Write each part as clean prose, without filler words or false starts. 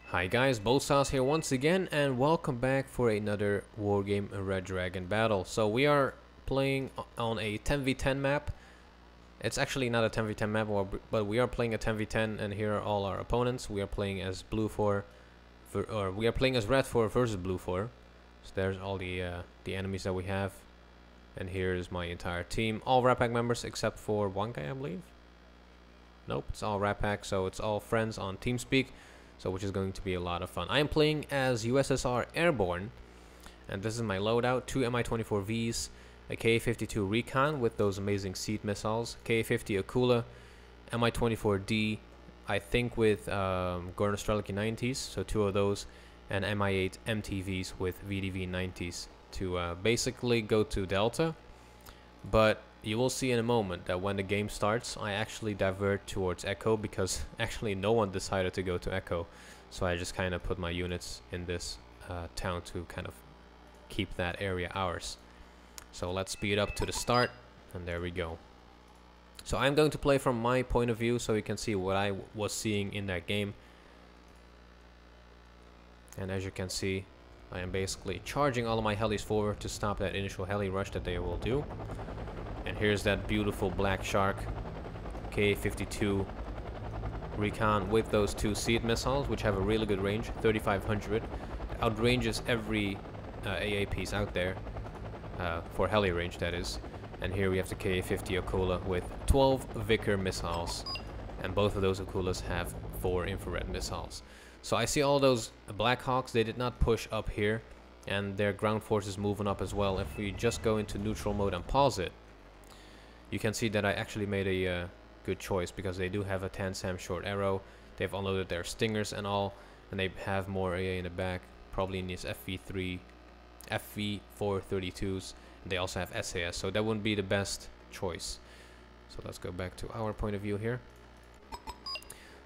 Hi guys, Bolsas here once again, and welcome back for another Wargame Red Dragon battle. So we are playing on a 10v10 map. It's actually not a 10v10 map, but we are playing a 10v10, and here are all our opponents. We are playing as we are playing as Red 4 versus Blue 4. So there's all the enemies that we have, and here is my entire team. All Rat Pack members except for one guy, I believe. Nope, it's all Rat Pack, so it's all friends on TeamSpeak. So which is going to be a lot of fun. I am playing as USSR Airborne, and this is my loadout: 2 Mi-24Vs, a Ka-52 Recon with those amazing seed missiles, Ka-50 Akula, Mi-24D, I think with Gornostreliki 90s, so 2 of those, and Mi-8 MTVs with VDV 90s to basically go to Delta. But you will see in a moment that when the game starts, I actually divert towards Echo, because actually no one decided to go to Echo. So I just kind of put my units in this town to kind of keep that area ours. So let's speed up to the start, and there we go. So I'm going to play from my point of view so you can see what I was seeing in that game. And as you can see, I am basically charging all of my helis forward to stop that initial heli rush that they will do. And here's that beautiful black shark Ka-52 Recon with those 2 seed missiles, which have a really good range, 3500. Outranges every AA piece out there, for heli range that is. And here we have the Ka-50 Akula with 12 Vickers missiles, and both of those Akulas have 4 infrared missiles. So I see all those Black Hawks, they did not push up here, and their ground force is moving up as well. If we just go into neutral mode and pause it, you can see that I actually made a good choice, because they do have a Tansam short arrow, they've unloaded their stingers and all, and they have more AA in the back, probably in these FV432s, and they also have SAS, so that wouldn't be the best choice. So let's go back to our point of view here.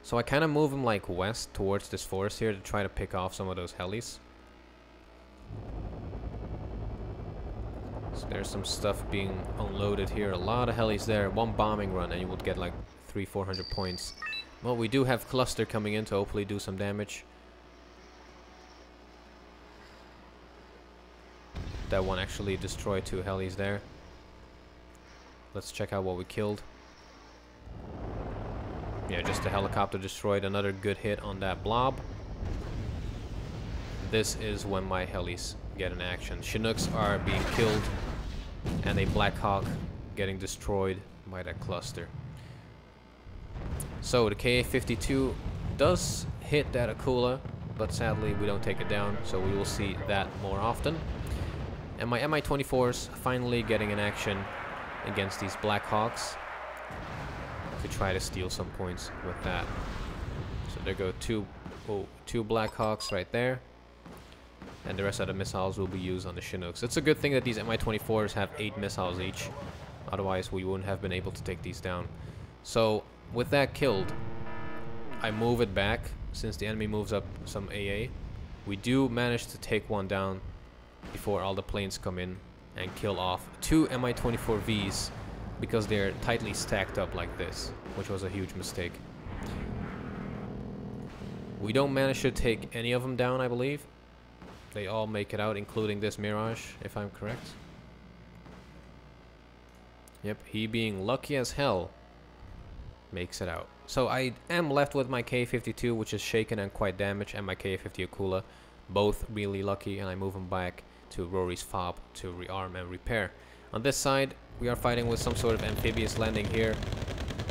So I kind of move them like west towards this forest here to try to pick off some of those helis. So there's some stuff being unloaded here, a lot of helis there. 1 bombing run and you would get like 300-400 points. Well, we do have cluster coming in to hopefully do some damage. That one actually destroyed 2 helis there. Let's check out what we killed. Yeah, just a helicopter destroyed. Another good hit on that blob. This is when my helis get in action. Chinooks are being killed, and a Black Hawk getting destroyed by that cluster. So the Ka-52 does hit that Akula, but sadly we don't take it down, so we will see that more often. And my Mi-24s finally getting in action against these Black Hawks to try to steal some points with that. So there go 2 Black Hawks right there, and the rest of the missiles will be used on the Chinooks. It's a good thing that these Mi-24s have 8 missiles each, otherwise we wouldn't have been able to take these down. So with that killed, I move it back since the enemy moves up some AA. We do manage to take one down before all the planes come in and kill off 2 Mi-24Vs, because they're tightly stacked up like this, which was a huge mistake. We don't manage to take any of them down, I believe. They all make it out, including this Mirage, if I'm correct. Yep, he being lucky as hell makes it out. So I am left with my Ka-52, which is shaken and quite damaged, and my Ka-50 Akula, both really lucky, and I move them back to Rory's fob to rearm and repair. On this side, we are fighting with some sort of amphibious landing here,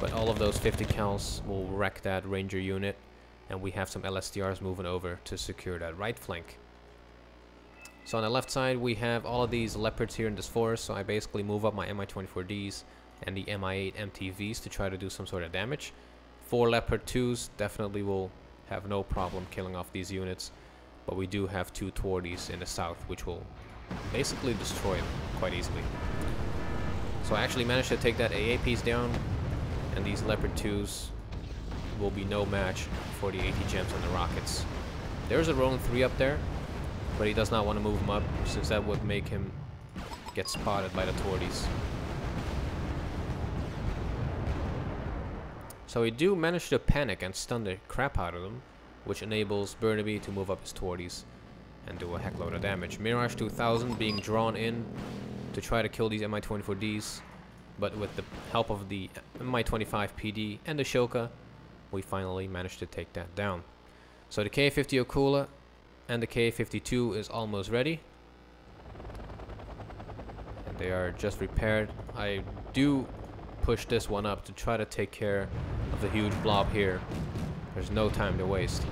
but all of those 50 cals will wreck that Ranger unit, and we have some LSTRs moving over to secure that right flank. So on the left side, we have all of these leopards here in this forest, so I basically move up my Mi-24Ds and the Mi-8 MTVs to try to do some sort of damage. 4 leopard 2s definitely will have no problem killing off these units, but we do have 2 Twardies in the south, which will basically destroy them quite easily. So I actually managed to take that AA piece down, and these leopard 2s will be no match for the 80 gems and the rockets. There's a Ronin 3 up there, but he does not want to move him up, since that would make him get spotted by the Twardies. So we do manage to panic and stun the crap out of them, which enables Burnaby to move up his 20s and do a heckload of damage. Mirage 2000 being drawn in to try to kill these Mi-24Ds, but with the help of the Mi-25 PD and the Shoka, we finally managed to take that down. So the K50 Okula and the K52 is almost ready. And they are just repaired. I do push this one up to try to take care of the huge blob here. There's no time to waste.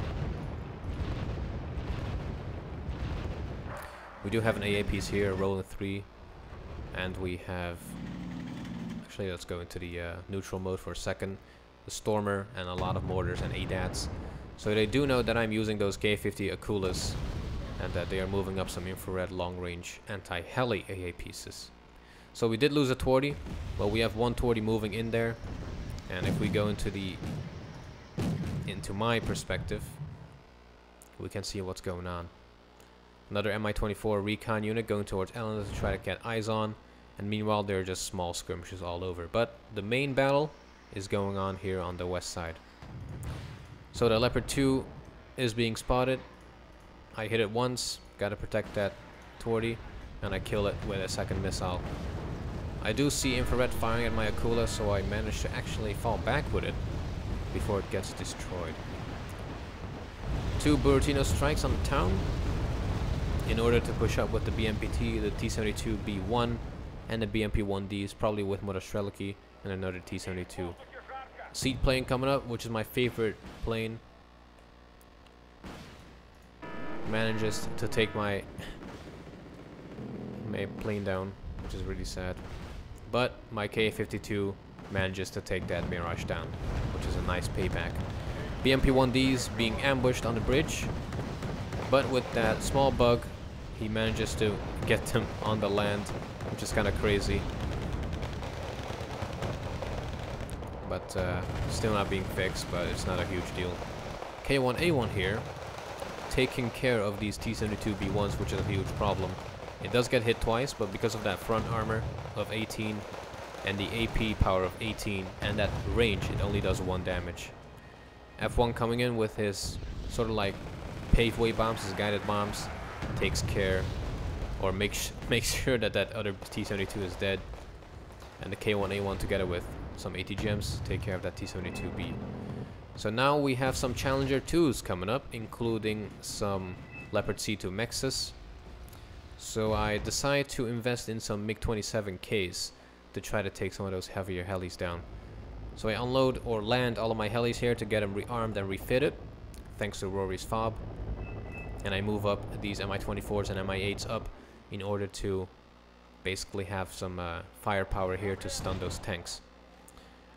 We do have an AA piece here, rolling 3. And we have... Actually, let's go into the neutral mode for a second. The Stormer and a lot of mortars and ADATs. So they do know that I'm using those K50 Akulas and that they are moving up some infrared long-range anti-heli AA pieces. So we did lose a Torty, but we have one Torty moving in there. And if we go into my perspective, we can see what's going on. Another Mi-24 recon unit going towards Elwyn to try to get eyes on. And meanwhile, there are just small skirmishes all over. But the main battle is going on here on the west side. So the Leopard 2 is being spotted. I hit it once, gotta protect that Torty, and I kill it with a second missile. I do see infrared firing at my Akula, so I managed to actually fall back with it before it gets destroyed. 2 Buratino strikes on the town in order to push up with the BMPT, the T-72B1, and the BMP-1Ds, probably with Motostreliki and another T-72. Seed plane coming up, which is my favorite plane. Manages to take my plane down, which is really sad. But my K-52 manages to take that Mirage down, which is a nice payback. BMP-1Ds being ambushed on the bridge, but with that small bug, he manages to get them on the land, which is kind of crazy. But still not being fixed, but it's not a huge deal. K1A1 here, taking care of these T-72B1s, which is a huge problem. It does get hit twice, but because of that front armor of 18 and the AP power of 18 and that range, it only does 1 damage. F1 coming in with his sort of like paveway bombs, his guided bombs, takes care or makes sure that that other T-72 is dead. And the K1A1 together with some ATGMs take care of that T-72B. So now we have some Challenger 2s coming up, including some Leopard C2 Mexes. So I decide to invest in some MiG-27Ks to try to take some of those heavier helis down. So I unload or land all of my helis here to get them rearmed and refitted, thanks to Rory's fob. And I move up these Mi-24s and Mi-8s up in order to basically have some firepower here to stun those tanks.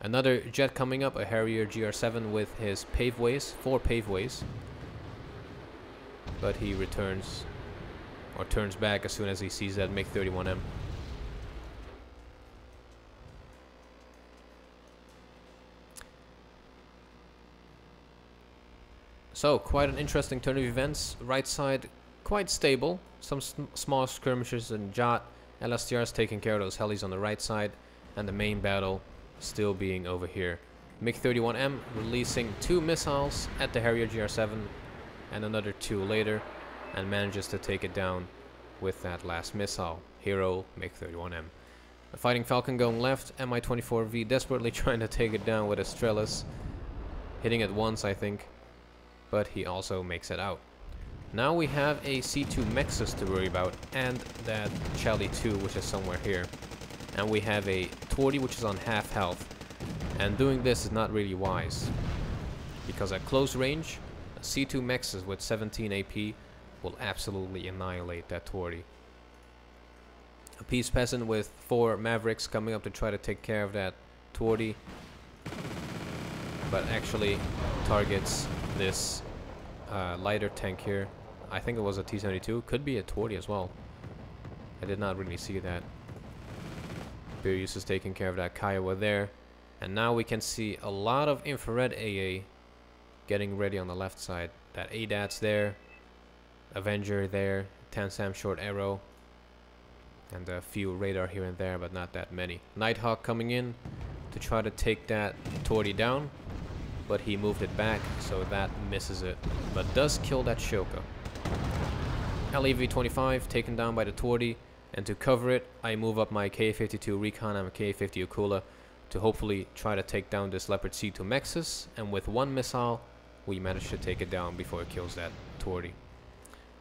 Another jet coming up, a Harrier GR7 with his paveways, 4 paveways. But he returns, or turns back as soon as he sees that MiG-31M. So, quite an interesting turn of events. Right side, quite stable. Some small skirmishes and Jot. LSTRs taking care of those helis on the right side. And the main battle still being over here. MiG-31M releasing 2 missiles at the Harrier GR7 and another 2 later, and manages to take it down with that last missile. Hero MiG-31M. The Fighting Falcon going left, Mi-24V desperately trying to take it down with a Strellis, hitting it once I think, but he also makes it out. Now we have a C2 Mexus to worry about and that Charlie 2, which is somewhere here. And we have a Torty, which is on half health. And doing this is not really wise, because at close range, a C2 Mexus with 17 AP will absolutely annihilate that Torty. A Peace Peasant with 4 Mavericks coming up to try to take care of that Torty, but actually targets this lighter tank here. I think it was a T-72, could be a Torty as well. I did not really see that. Beerus is taking care of that Kiowa there. And now we can see a lot of infrared AA getting ready on the left side. That ADAT's there, Avenger there, 10 Sam short arrow, and a few radar here and there, but not that many. Nighthawk coming in to try to take that Torty down. but he moved it back, so that misses it, but does kill that Shoko. LEV-25 taken down by the Torty, and to cover it, I move up my K-52 Recon and my K-50 Akula to hopefully try to take down this Leopard C2 Mexus, and with one missile, we managed to take it down before it kills that Torty.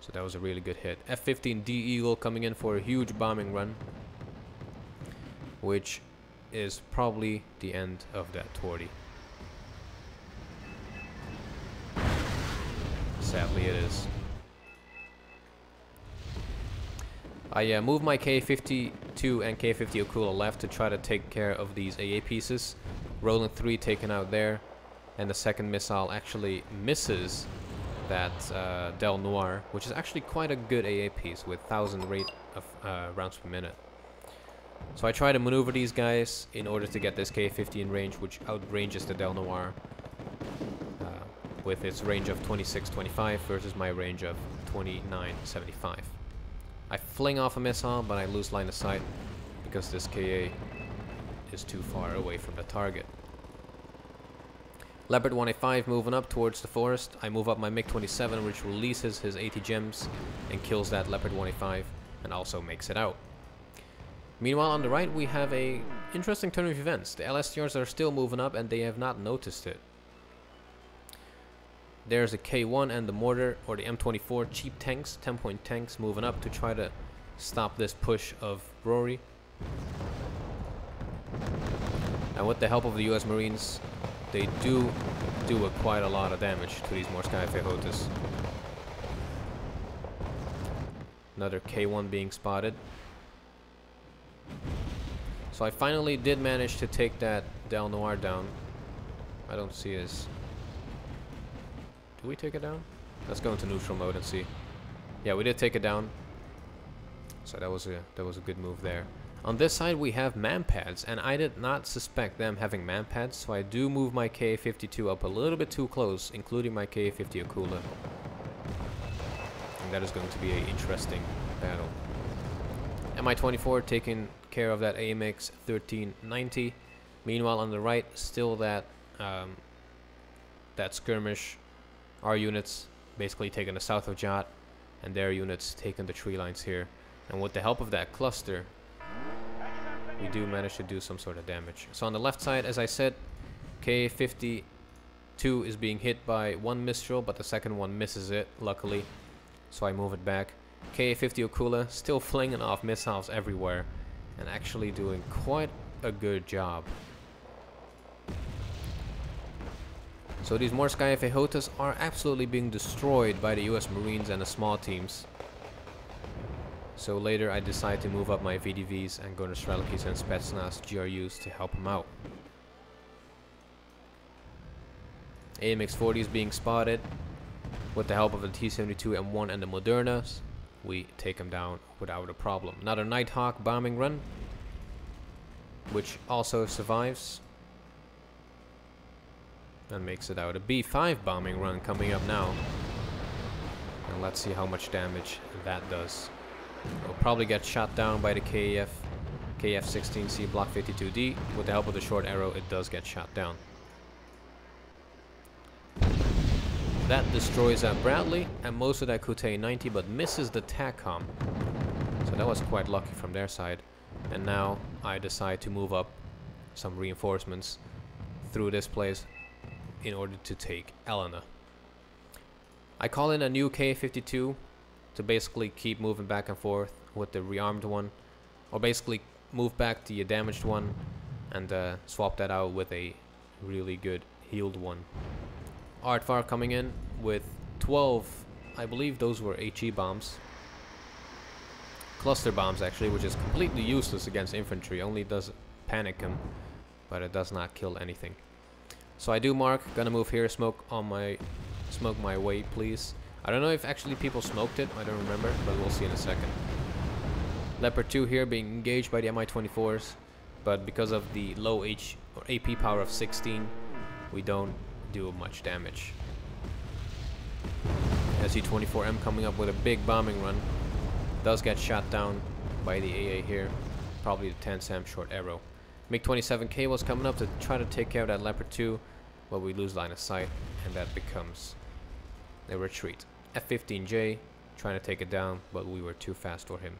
So that was a really good hit. F-15D Eagle coming in for a huge bombing run, which is probably the end of that Torty. Sadly it is. I moved my K-52 and K-50 Akula left to try to take care of these AA pieces. Roland 3 taken out there, and the second missile actually misses that Del Noir, which is actually quite a good AA piece with 1,000 rate of rounds per minute. So I try to maneuver these guys in order to get this K-50 in range, which outranges the Del Noir with its range of 26-25 versus my range of 29-75. I fling off a missile, but I lose line of sight because this KA is too far away from the target. Leopard 185 moving up towards the forest. I move up my MiG-27, which releases his 80 gems and kills that Leopard 185 and also makes it out. Meanwhile, on the right, we have a interesting turn of events. The LSTRs are still moving up and they have not noticed it. There's a K1 and the mortar, or the M24 cheap tanks, 10-point tanks, moving up to try to stop this push of Rory. And with the help of the US Marines, they do quite a lot of damage to these Morskaya Fehotas. Another K1 being spotted. So I finally did manage to take that Del Noir down. I don't see his... Did we take it down? Let's go into neutral mode and see. Yeah, we did take it down. So that was a good move there. On this side we have man-pads, and I did not suspect them having man-pads, so I do move my K-52 up a little bit too close, including my K-50 Akula. And that is going to be an interesting battle. Mi-24 taking care of that AMX 1390. Meanwhile, on the right, still that that skirmish. Our units basically taking the south of Jot, and their units taking the tree lines here. And with the help of that cluster, we do manage to do some sort of damage. So on the left side, as I said, K-52 is being hit by one Mistral, but the second one misses it, luckily. So I move it back. K-50 Akula still flinging off missiles everywhere and actually doing quite a good job. So these Morskaya Fehotas are absolutely being destroyed by the US Marines and the small teams. So later I decide to move up my VDVs and Gunner Strelkis and Spetsnaz GRUs to help them out. AMX-40 is being spotted. With the help of the T-72 M1 and the Modernas, we take them down without a problem. Another Nighthawk bombing run, which also survives and makes it out. A B5 bombing run coming up now, and let's see how much damage that does. It'll probably get shot down by the KF-16C Block 52D. With the help of the short arrow, it does get shot down. That destroys that Bradley and most of that Kute 90, but misses the TACOM. So that was quite lucky from their side. And now I decide to move up some reinforcements through this place in order to take Elena. I call in a new K-52 to basically keep moving back and forth with the rearmed one, or basically move back the damaged one and swap that out with a really good healed one. R.Frew coming in with 12, I believe those were HE bombs. Cluster bombs actually, which is completely useless against infantry, only does panic them, but it does not kill anything. So I do mark, gonna move here, smoke my way please. I don't know if actually people smoked it, I don't remember, but we'll see in a second. Leopard 2 here being engaged by the Mi-24s, but because of the low H or AP power of 16, we don't do much damage. SE-24M coming up with a big bombing run, does get shot down by the AA here, probably the 10 SAM short arrow. MiG-27K was coming up to try to take care of that Leopard 2, but we lose line of sight, and that becomes a retreat. F-15J trying to take it down, but we were too fast for him.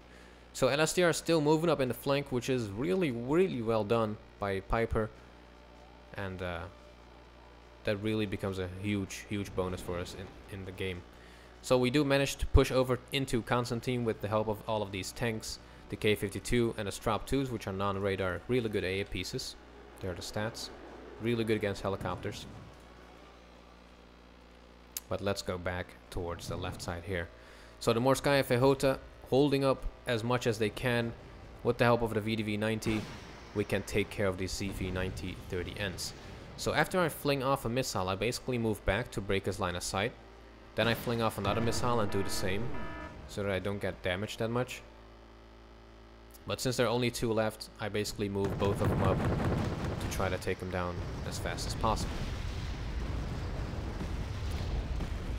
So LSTR is still moving up in the flank, which is really well done by Piper, and that really becomes a huge bonus for us in the game. So we do manage to push over into Constantine with the help of all of these tanks, the K-52 and the Strop 2s, which are non-radar, really good AA pieces. There are the stats. Really good against helicopters. But let's go back towards the left side here. So the Morskaya Fehota holding up as much as they can. With the help of the VDV-90, we can take care of these CV-90-30Ns. So after I fling off a missile, I basically move back to break his line of sight. Then I fling off another missile and do the same, so that I don't get damaged that much. But since there are only 2 left, I basically move both of them up to try to take them down as fast as possible.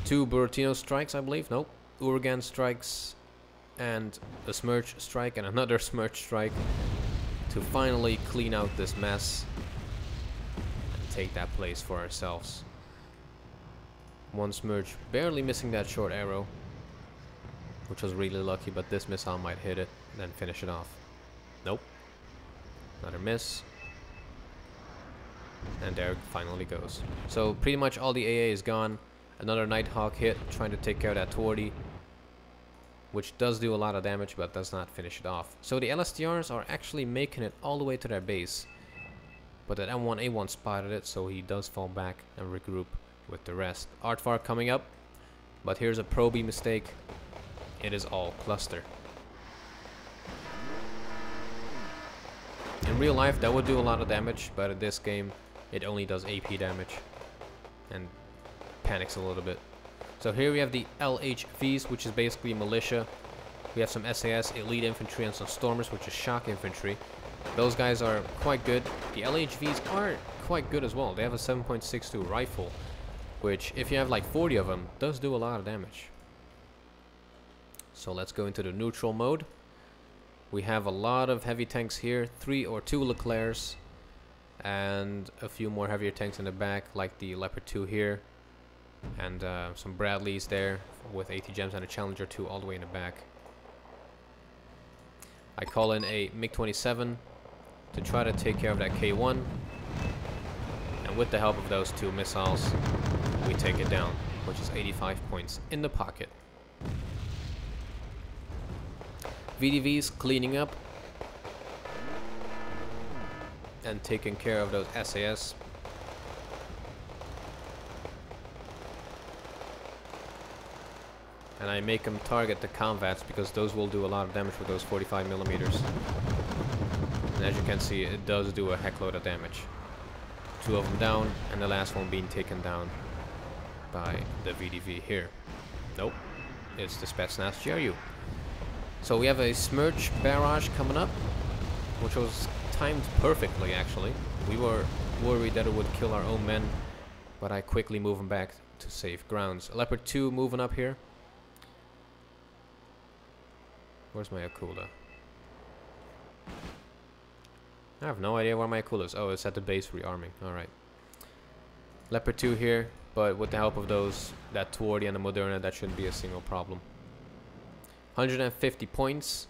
2 Buratino strikes, I believe. Nope. Uragan strikes and a Smirch strike and another Smirch strike to finally clean out this mess and take that place for ourselves. 1 Smirch barely missing that short arrow, which was really lucky, but this missile might hit it and then finish it off. Nope. Another miss. And there it finally goes. So pretty much all the AA is gone. Another Nighthawk hit, trying to take care of that 240, which does do a lot of damage, but does not finish it off. So the LSTRs are actually making it all the way to their base. But that M1A1 spotted it, so he does fall back and regroup with the rest. R.Frew coming up, but here's a Proby mistake. It is all cluster. In real life that would do a lot of damage, but in this game it only does AP damage and panics a little bit. So here we have the LHVs, which is basically militia. We have some SAS, elite infantry, and some stormers, which is shock infantry. Those guys are quite good. The LHVs are quite good as well. They have a 7.62 rifle, which if you have like 40 of them, does do a lot of damage. So let's go into the neutral mode. We have a lot of heavy tanks here, 3 or 2 Leclercs, and a few more heavier tanks in the back, like the Leopard 2 here, and some Bradleys there with 80 gems and a Challenger 2 all the way in the back. I call in a MiG-27 to try to take care of that K1, and with the help of those 2 missiles, we take it down, which is 85 points in the pocket. VDVs cleaning up and taking care of those SAS. And I make them target the Comvats because those will do a lot of damage with those 45mm. And as you can see, it does do a heckload of damage. 2 of them down, and the last one being taken down by the VDV here. Nope, it's the Spetsnaz GRU. So we have a Smirch barrage coming up, which was timed perfectly actually. We were worried that it would kill our own men, but I quickly move them back to safe grounds. Leopard 2 moving up here. Where's my Akula? I have no idea where my Akula is. Oh, it's at the base rearming. Alright. Leopard 2 here, but with the help of those, that 240 and the Moderna, that shouldn't be a single problem. 150 points.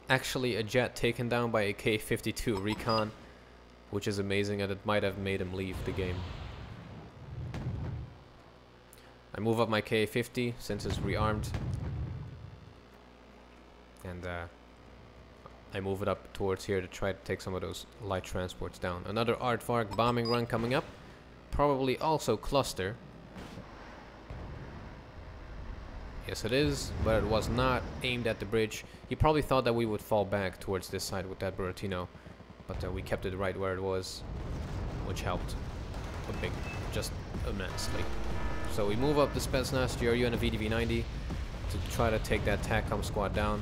Actually a jet taken down by a K-52 recon, which is amazing, and it might have made him leave the game. I move up my K-50 since it's rearmed, and I move it up towards here to try to take some of those light transports down. Another Aardvark bombing run coming up, probably also cluster. Yes, it is, but it was not aimed at the bridge. He probably thought that we would fall back towards this side with that Buratino, but we kept it right where it was, which helped just immensely. So we move up the Spetsnaz GRU and a VDV-90 to try to take that TACCOM squad down.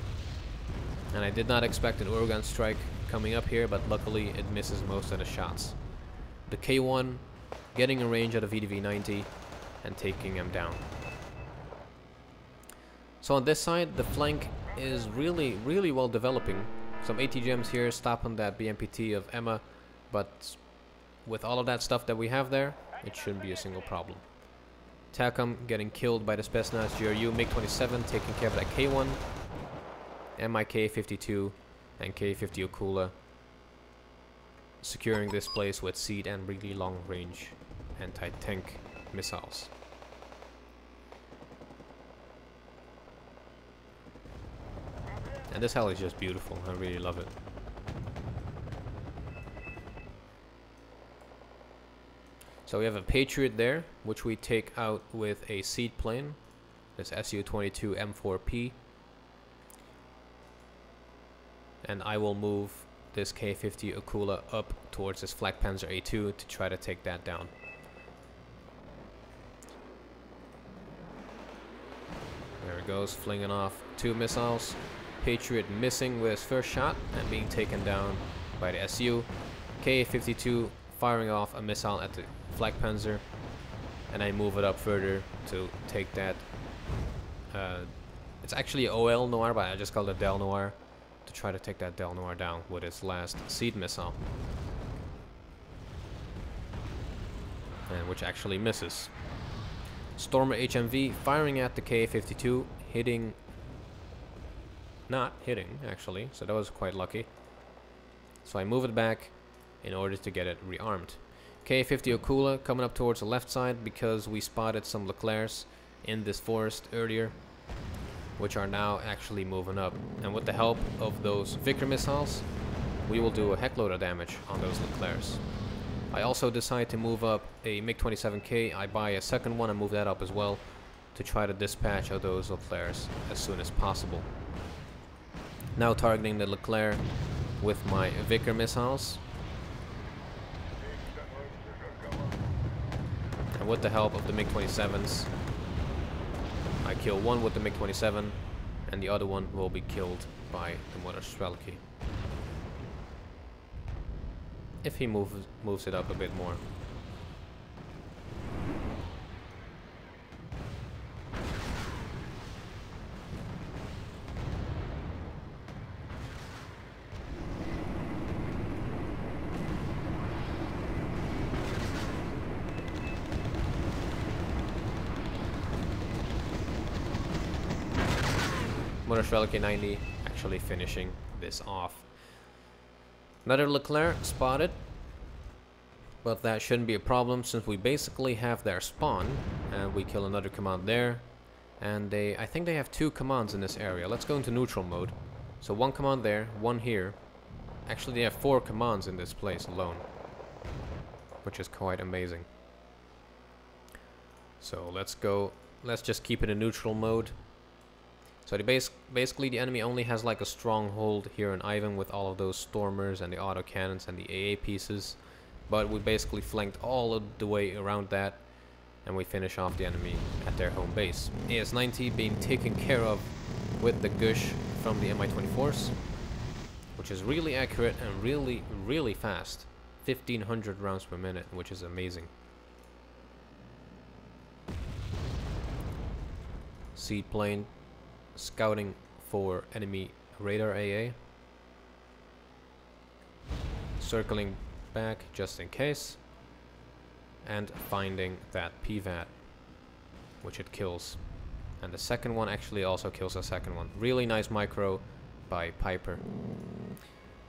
And I did not expect an Uragan strike coming up here, but luckily it misses most of the shots. The K1 getting a range at a VDV-90 and taking him down. So on this side, the flank is really well developing. Some 80 gems here stopping that BMPT of Emma, but with all of that stuff that we have there, it shouldn't be a single problem. Tacom getting killed by the Spetsnaz GRU. MiG-27 taking care of that K1. And my K-52 and K-50 Okula securing this place with seed and really long range anti-tank missiles. And this hell is just beautiful. I really love it. So we have a Patriot there, which we take out with a seed plane. This Su-22 M4P. And I will move this K-50 Okula up towards this Flak Panzer A2 to try to take that down. There it goes, flinging off 2 missiles. Patriot missing with his first shot and being taken down by the SU. K-52 firing off a missile at the Flak Panzer, and I move it up further to take that. It's actually OL Noir, but I just called it Del Noir, to try to take that Del Noir down with its last seed missile, and which actually misses. Stormer HMV firing at the K-52, hitting. Not hitting, actually, so that was quite lucky. So I move it back in order to get it rearmed. K-50 Okula coming up towards the left side because we spotted some Leclercs in this forest earlier, which are now actually moving up. And with the help of those Vickers missiles, we will do a heckload of damage on those Leclercs. I also decide to move up a MiG-27K. I buy a second one and move that up as well to try to dispatch of those Leclercs as soon as possible. Now targeting the Leclerc with my Vickers missiles. And with the help of the MiG-27s, I kill one with the MiG-27 and the other one will be killed by the Mother Strelki. If he moves it up a bit more. Mother Strelki 90 actually finishing this off. Another Leclerc spotted, but that shouldn't be a problem since we basically have their spawn, and we kill another command there. And I think they have 2 commands in this area. Let's go into neutral mode. So 1 command there, 1 here. Actually, they have 4 commands in this place alone, which is quite amazing. So let's go. Let's just keep it in neutral mode. So basically the enemy only has like a stronghold here in Ivan with all of those stormers and the autocannons and the AA pieces, but we basically flanked all of the way around that, and we finish off the enemy at their home base. AS-90 being taken care of with the gush from the Mi-24s, which is really accurate and really fast. 1500 rounds per minute, which is amazing. Seed plane scouting for enemy radar AA, circling back just in case, and finding that PVAT, which it kills. And the second one actually also kills the second one. Really nice micro by Piper.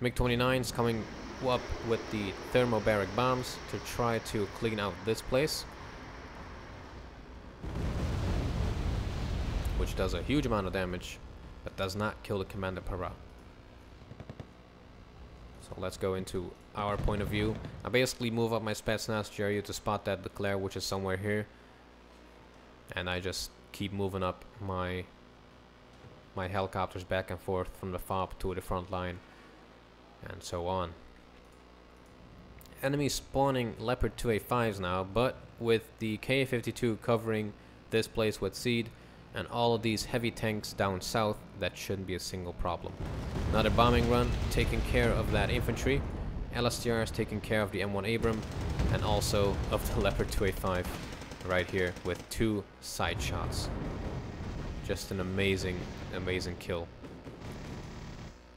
MiG-29's coming up with the thermobaric bombs to try to clean out this place, which does a huge amount of damage, but does not kill the Commander Para. So let's go into our point of view. I basically move up my Spetsnaz GRU to spot that Leclerc, which is somewhere here, and I just keep moving up my helicopters back and forth from the FOB to the front line, and so on. Enemy spawning Leopard 2A5s now, but with the K-52 covering this place with seed, and all of these heavy tanks down south, that shouldn't be a single problem. Another bombing run, taking care of that infantry. LSTR is taking care of the M1 Abram, and also of the Leopard 2A5 right here with 2 side shots. Just an amazing kill.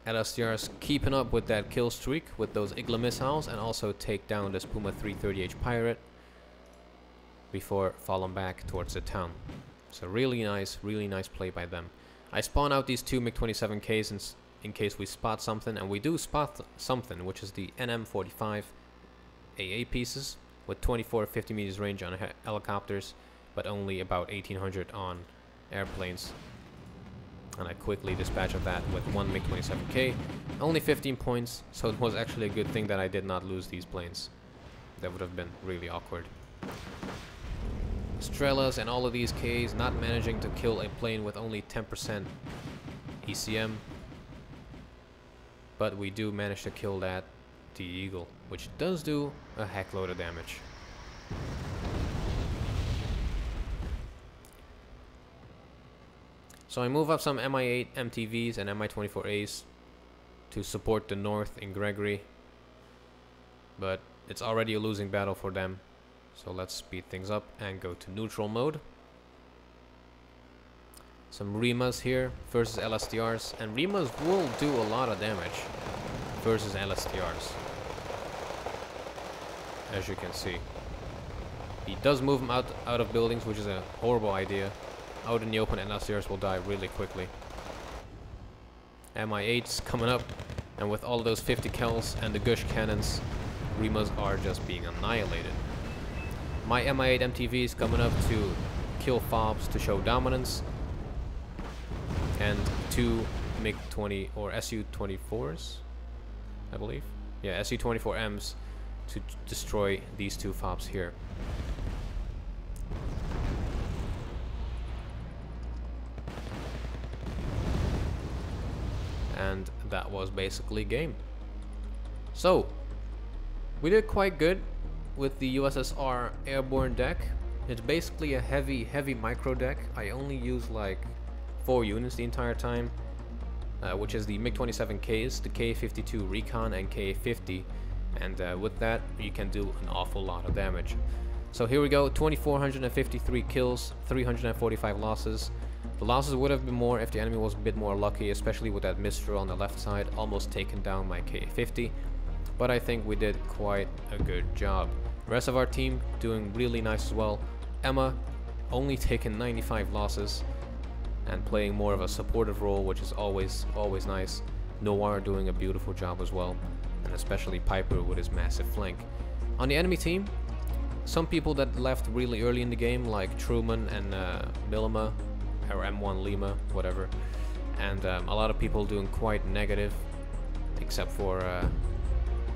LSTR is keeping up with that kill streak with those Igla missiles, and also take down this Puma 330H Pirate. before falling back towards the town. So really nice play by them. I spawn out these two MiG-27Ks in case we spot something, and we do spot something, which is the NM45 AA pieces with 24 to 50 meters range on helicopters, but only about 1800 on airplanes. And I quickly dispatch of that with one MiG-27K, only 15 points, so it was actually a good thing that I did not lose these planes. That would have been really awkward. Strellas and all of these Ks not managing to kill a plane with only 10% ECM, but we do manage to kill that the Eagle, which does do a heckload of damage. So I move up some Mi-8 MTVs and Mi-24As to support the north in Gregory, but it's already a losing battle for them. So let's speed things up and go to neutral mode. Some Rimas here versus LSTRs, and Rimas will do a lot of damage versus LSTRs, as you can see. He does move them out of buildings, which is a horrible idea. Out in the open, LSTRs will die really quickly. Mi-8's coming up, and with all those 50 cals and the gush cannons, Rimas are just being annihilated. My Mi-8 MTV is coming up to kill fobs to show dominance, and two MiG-20 or Su-24s, I believe. Yeah, Su-24Ms to destroy these two fobs here. And that was basically game. So we did quite good with the USSR airborne deck. It's basically a heavy micro deck. I only use like 4 units the entire time, which is the MiG-27Ks, the Ka-52 Recon, and Ka-50, and with that you can do an awful lot of damage. So here we go, 2,453 kills, 345 losses. The losses would have been more if the enemy was a bit more lucky, especially with that Mistral on the left side, almost taking down my Ka-50. But I think we did quite a good job. The rest of our team doing really nice as well. Emma only taking 95 losses and playing more of a supportive role, which is always nice. Noir doing a beautiful job as well, and especially Piper with his massive flank. On the enemy team, some people that left really early in the game, like Truman and Milima, or M1 Lima, whatever, and a lot of people doing quite negative, except for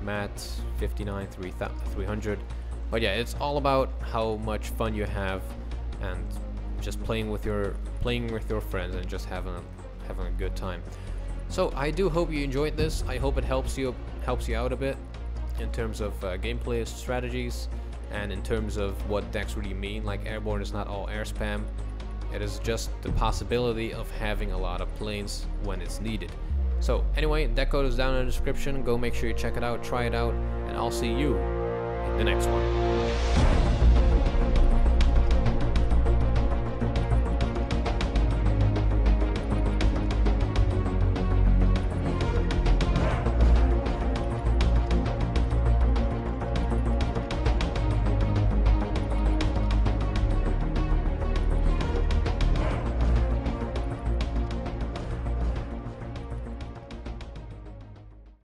Matt 59 300. But yeah, it's all about how much fun you have and just playing with your friends and just having a good time. So I do hope you enjoyed this. I hope it helps you out a bit in terms of gameplay strategies and in terms of what decks really mean. Like, airborne is not all air spam. It is just the possibility of having a lot of planes when it's needed. So anyway, deck code is down in the description. Go make sure you check it out, try it out, and I'll see you in the next one.